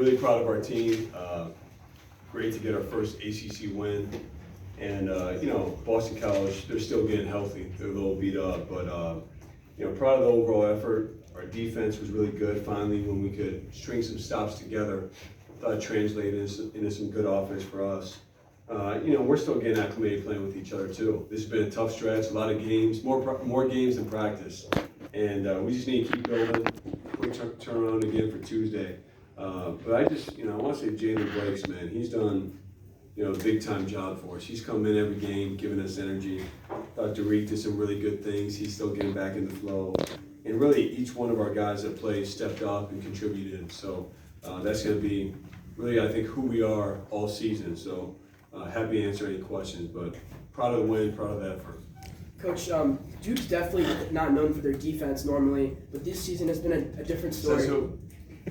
really proud of our team. Great to get our first ACC win. And, Boston College, they're still getting healthy. They're a little beat up, but, proud of the overall effort. Our defense was really good finally when we could string some stops together. Thought it translated into some good offense for us. We're still getting acclimated playing with each other too. This has been a tough stretch, a lot of games, more games than practice. And we just need to keep building. Quick turn around again for Tuesday. But I want to say Jalen Blakes, man, he's done, a big time job for us. He's come in every game, giving us energy. Thought Derek did some really good things. He's still getting back in the flow. And really, each one of our guys that played stepped up and contributed. So that's going to be really, I think, who we are all season. So happy to answer any questions, but proud of the win, proud of the effort. Coach, Duke's definitely not known for their defense normally, but this season has been a different story. Says who?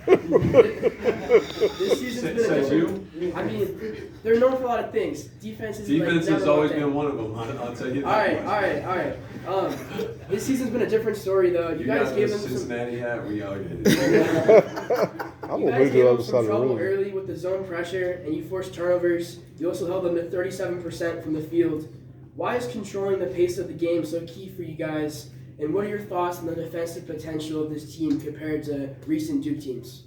This season's been a Says different. you? I mean, they're known for a lot of things. Defense has always been one of them. I'll tell you that. All right. This season's been a different story, though. You guys gave them Cincinnati hat. We are. You guys gave them some trouble early with the zone pressure, and you forced turnovers. You also held them to 37% from the field. Why is controlling the pace of the game so key for you guys? And what are your thoughts on the defensive potential of this team compared to recent Duke teams?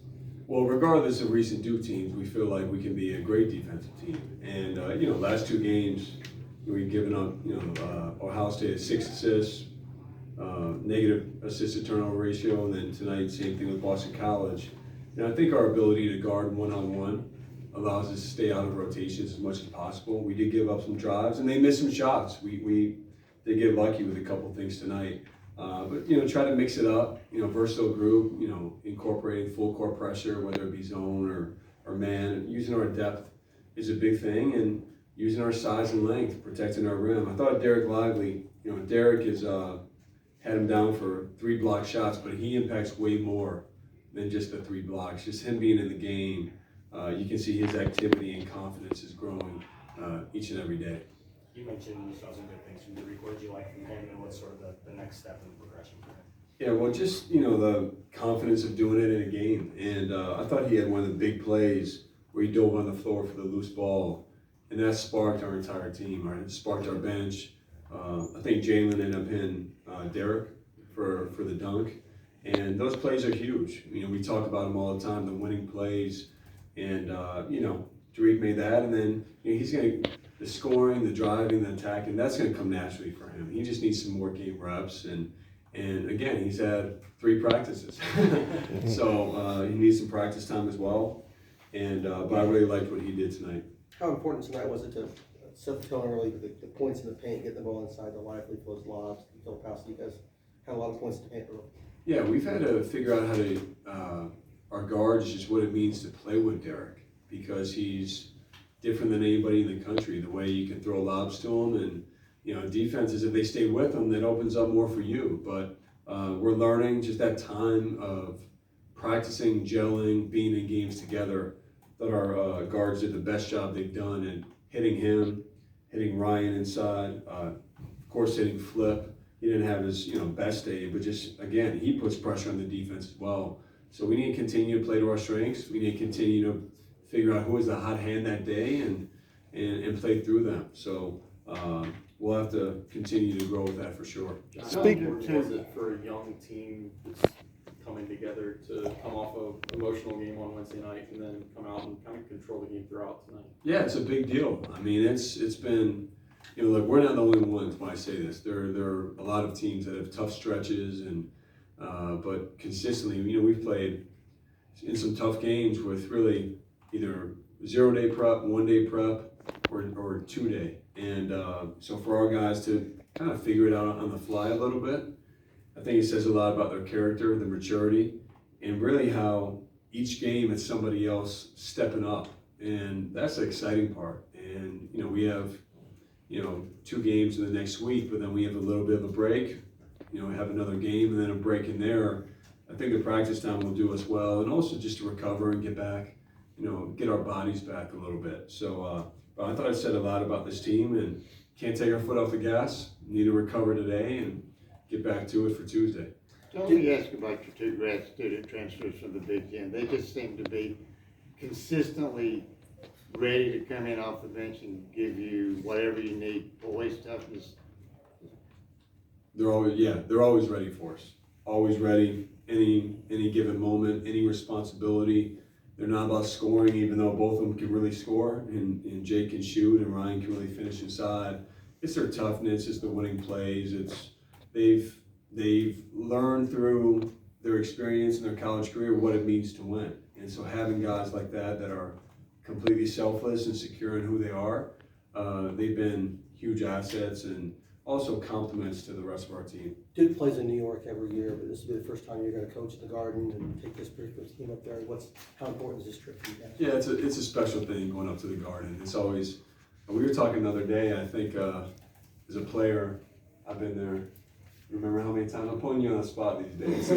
Well, regardless of recent Duke teams, we feel like we can be a great defensive team. And, last two games, we've given up, Ohio State had 6 assists, negative assist to turnover ratio, and then tonight, same thing with Boston College. And I think our ability to guard one-on-one allows us to stay out of rotations as much as possible. We did give up some drives, and they missed some shots. We did get lucky with a couple things tonight. But try to mix it up, versatile group, incorporating full court pressure, whether it be zone or man. Using our depth is a big thing, and using our size and length, protecting our rim. I thought Derek Lively, Derek has had him down for 3 block shots, but he impacts way more than just the 3 blocks. Just him being in the game, you can see his activity and confidence is growing each and every day. You mentioned you saw some good things from Derek. What did you like from him, and what's sort of the next step in the progression for him? Yeah, well, just, the confidence of doing it in a game. And I thought he had one of the big plays where he dove on the floor for the loose ball, and that sparked our entire team, right? It sparked our bench. I think Jalen ended up hitting Derek for the dunk. And those plays are huge. We talk about them all the time, the winning plays. And, Derek made that, and then he's going to, the scoring, the driving, the attacking, that's going to come naturally for him. He just needs some more game reps, and again, he's had 3 practices, so he needs some practice time as well. And but I really liked what he did tonight. How important tonight was it to set the tone early with the points in the paint, get the ball inside the Lively, those lobs, until pass? You guys had a lot of points in the paint early. Yeah, we've had to figure out how to our guards, just what it means to play with Derek, because he's different than anybody in the country. The way you can throw lobs to him, and defenses, if they stay with him, that opens up more for you. But we're learning just that time of practicing, gelling, being in games together. That our guards did the best job they've done in hitting him, hitting Ryan inside, of course hitting Flip. He didn't have his best day, but just again, he puts pressure on the defense as well. So we need to continue to play to our strengths. We need to continue to figure out who is the hot hand that day and play through them. So we'll have to continue to grow with that for sure. How important was it for a young team that's coming together to come off an emotional game on Wednesday night and then come out and kind of control the game throughout tonight? Yeah, it's a big deal. I mean, it's been, look, we're not the only ones when I say this. There are a lot of teams that have tough stretches, and but consistently, we've played in some tough games with really either 0-day prep, 1-day prep, or 2-day. And so for our guys to kind of figure it out on the fly a little bit, I think it says a lot about their character, their maturity, and really how each game it's somebody else stepping up. And that's the exciting part. And, we have, 2 games in the next week, but then we have a little bit of a break, we have another game and then a break in there. I think the practice time will do us well, and also just to recover and get back, get our bodies back a little bit. So, but I thought I said a lot about this team, and can't take our foot off the gas. Need to recover today and get back to it for Tuesday. Let me ask about your 2 grad student transfers from the Big Ten. They just seem to be consistently ready to come in off the bench and give you whatever you need, poise, toughness? They're always ready for us. Always ready. Any given moment, any responsibility. They're not about scoring, even though both of them can really score, and Jake can shoot, and Ryan can really finish inside. It's their toughness. It's the winning plays. They've learned through their experience in their college career what it means to win. And so having guys like that are completely selfless and secure in who they are, they've been huge assets and also compliments to the rest of our team. Duke plays in New York every year, but this will be the first time you're going to coach the Garden and take this particular team up there. How important is this trip for you guys? Yeah, it's a special thing going up to the Garden. It's always. We were talking the other day. I think as a player, I've been there. Remember how many times I'm putting you on the spot these days?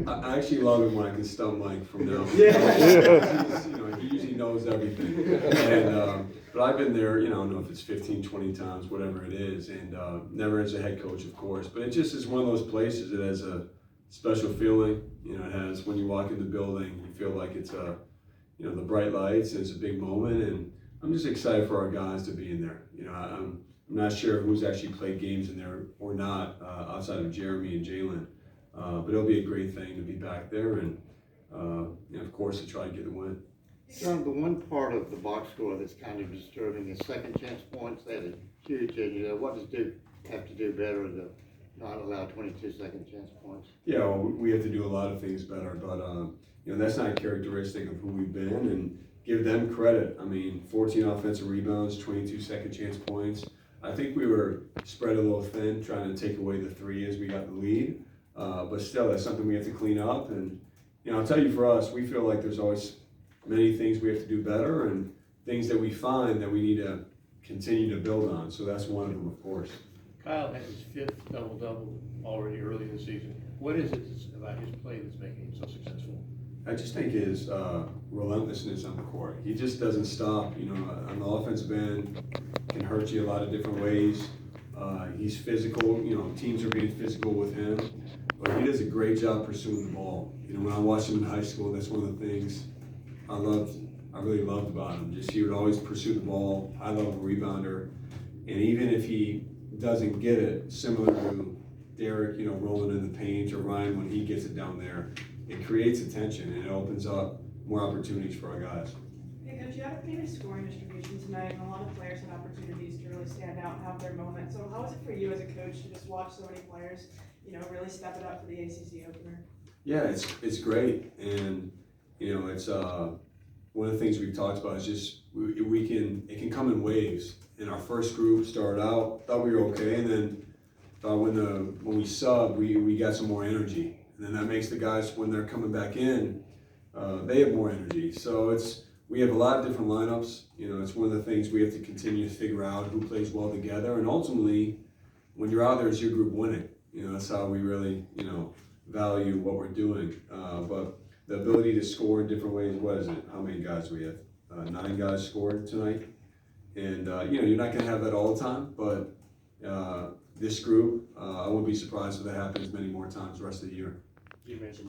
I actually love it when I can stump Mike from now. Yeah. He usually knows everything. And but I've been there. I don't know if it's 15, 20 times, whatever it is, and never as a head coach, of course. But it just is one of those places that has a special feeling. It has when you walk in the building, you feel like it's the bright lights. And it's a big moment, and I'm just excited for our guys to be in there. I'm not sure who's actually played games in there or not outside of Jeremy and Jalen, but it'll be a great thing to be back there and of course to try to get the win. John, the one part of the box score that's kind of disturbing is second chance points. They had a huge edge. What does Duke have to do better to not allow 22 second chance points? Yeah, well, we have to do a lot of things better, but that's not characteristic of who we've been, and give them credit. 14 offensive rebounds, 22 second chance points. I think we were spread a little thin, trying to take away the three as we got the lead. But still, that's something we have to clean up. And, I'll tell you, for us, we feel like there's always many things we have to do better and things that we find that we need to continue to build on. So that's one of them, of course. Kyle had his 5th double-double already early this season. What is it about his play that's making him so successful? I just think his relentlessness on the court. He just doesn't stop. On the offensive end, can hurt you a lot of different ways. He's physical. Teams are being physical with him, but he does a great job pursuing the ball. When I watched him in high school, that's one of the things I really loved about him. Just he would always pursue the ball, high-level rebounder, and even if he doesn't get it, similar to Derek, rolling in the paint, or Ryan when he gets it down there, it creates attention and it opens up more opportunities for our guys. Hey Coach, you had a pretty good scoring distribution tonight, and a lot of players had opportunities to really stand out and have their moment. So how is it for you as a coach to just watch so many players, really step it up for the ACC opener? Yeah, it's great, and it's one of the things we've talked about is just it can come in waves. In our first group started out, thought we were okay, and then when we sub, we got some more energy, and then that makes the guys, when they're coming back in, they have more energy. So we have a lot of different lineups. It's one of the things we have to continue to figure out who plays well together, and ultimately, when you're out there, it's your group winning. That's how we really value what we're doing. But the ability to score in different ways. What is it? How many guys we have? 9 guys scored tonight, and you're not going to have that all the time, but this group, I wouldn't be surprised if that happens many more times the rest of the year. You mentioned